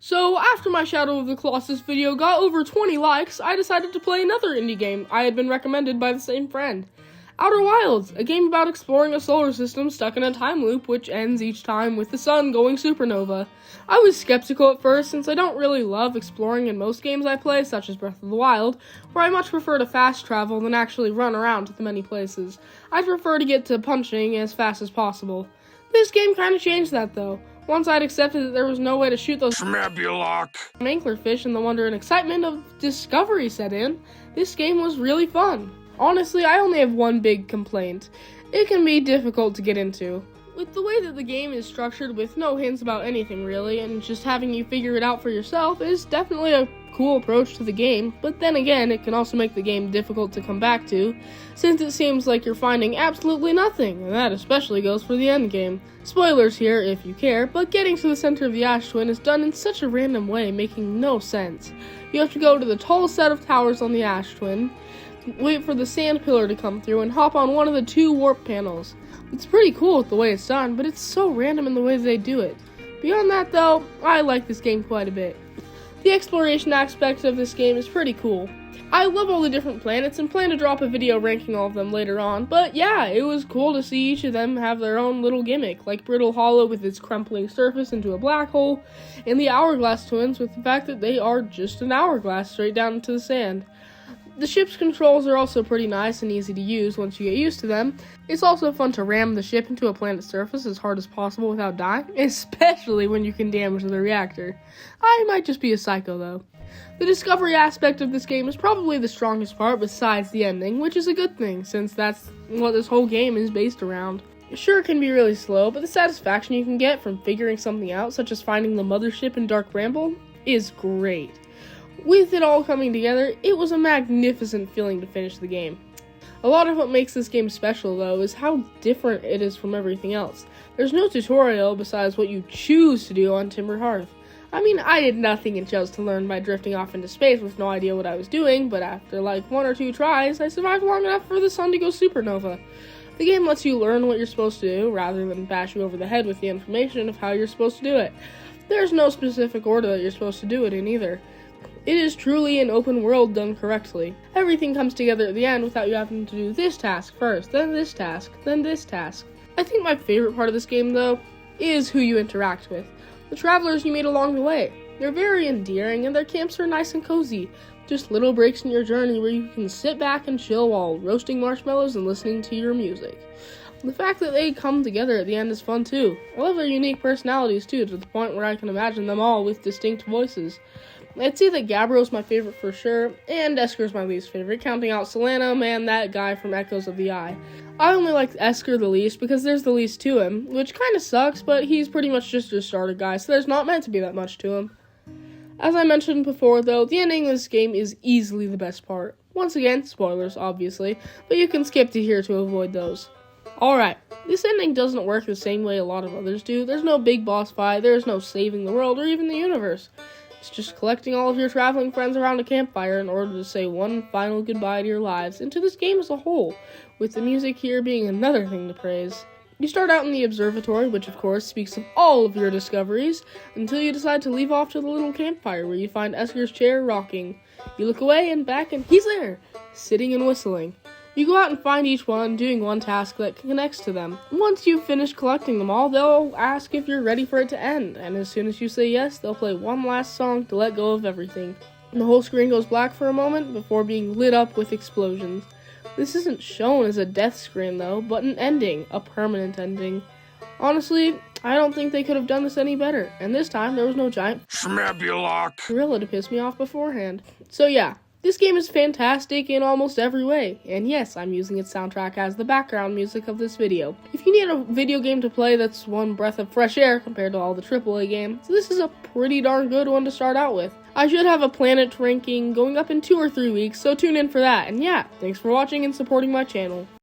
So, after my Shadow of the Colossus video got over 20 likes, I decided to play another indie game I had been recommended by the same friend. Outer Wilds, a game about exploring a solar system stuck in a time loop which ends each time with the sun going supernova. I was skeptical at first since I don't really love exploring in most games I play, such as Breath of the Wild, where I much prefer to fast travel than actually run around to the many places. I'd prefer to get to punching as fast as possible. This game kinda changed that though. Once I'd accepted that there was no way to shoot those anglerfish and the wonder and excitement of discovery set in, this game was really fun. Honestly, I only have one big complaint. It can be difficult to get into. With the way that the game is structured with no hints about anything really, and just having you figure it out for yourself is definitely a cool approach to the game, but then again, it can also make the game difficult to come back to, since it seems like you're finding absolutely nothing, and that especially goes for the endgame. Spoilers here, if you care, but getting to the center of the Ash Twin is done in such a random way, making no sense. You have to go to the tallest set of towers on the Ash Twin, wait for the sand pillar to come through, and hop on one of the 2 warp panels. It's pretty cool with the way it's done, but it's so random in the way they do it. Beyond that though, I like this game quite a bit. The exploration aspect of this game is pretty cool. I love all the different planets and plan to drop a video ranking all of them later on, but yeah, it was cool to see each of them have their own little gimmick, like Brittle Hollow with its crumpling surface into a black hole, and the Hourglass Twins with the fact that they are just an hourglass straight down into the sand. The ship's controls are also pretty nice and easy to use once you get used to them. It's also fun to ram the ship into a planet's surface as hard as possible without dying, especially when you can damage the reactor. I might just be a psycho though. The discovery aspect of this game is probably the strongest part besides the ending, which is a good thing since that's what this whole game is based around. Sure, it can be really slow, but the satisfaction you can get from figuring something out, such as finding the mothership in Dark Bramble, is great. With it all coming together, it was a magnificent feeling to finish the game. A lot of what makes this game special, though, is how different it is from everything else. There's no tutorial besides what you choose to do on Timber Hearth. I mean, I did nothing and chose to learn by drifting off into space with no idea what I was doing, but after like 1 or 2 tries, I survived long enough for the sun to go supernova. The game lets you learn what you're supposed to do, rather than bash you over the head with the information of how you're supposed to do it. There's no specific order that you're supposed to do it in either. It is truly an open world done correctly. Everything comes together at the end without you having to do this task first, then this task, then this task. I think my favorite part of this game, though, is who you interact with. The travelers you meet along the way. They're very endearing and their camps are nice and cozy. Just little breaks in your journey where you can sit back and chill while roasting marshmallows and listening to your music. The fact that they come together at the end is fun too. I love their unique personalities too, to the point where I can imagine them all with distinct voices. I'd say that Gabbro's my favorite for sure, and Esker's my least favorite, counting out Solanum and that guy from Echoes of the Eye. I only like Esker the least because there's the least to him, which kinda sucks, but he's pretty much just a starter guy, so there's not meant to be that much to him. As I mentioned before though, the ending of this game is easily the best part. Once again, spoilers obviously, but you can skip to here to avoid those. Alright, this ending doesn't work the same way a lot of others do. There's no big boss fight, there's no saving the world or even the universe. It's just collecting all of your traveling friends around a campfire in order to say one final goodbye to your lives and to this game as a whole, with the music here being another thing to praise. You start out in the observatory, which of course speaks of all of your discoveries, until you decide to leave off to the little campfire where you find Esker's chair rocking. You look away and back and he's there, sitting and whistling. You go out and find each one doing one task that connects to them. Once you've finished collecting them all, they'll ask if you're ready for it to end, and as soon as you say yes, they'll play one last song to let go of everything. And the whole screen goes black for a moment before being lit up with explosions. This isn't shown as a death screen though, but an ending, a permanent ending. Honestly, I don't think they could have done this any better, and this time there was no giant gorilla to piss me off beforehand. So yeah. This game is fantastic in almost every way, and yes, I'm using its soundtrack as the background music of this video. If you need a video game to play that's one breath of fresh air compared to all the AAA games, this is a pretty darn good one to start out with. I should have a Planet ranking going up in 2 or 3 weeks, so tune in for that, and yeah, thanks for watching and supporting my channel.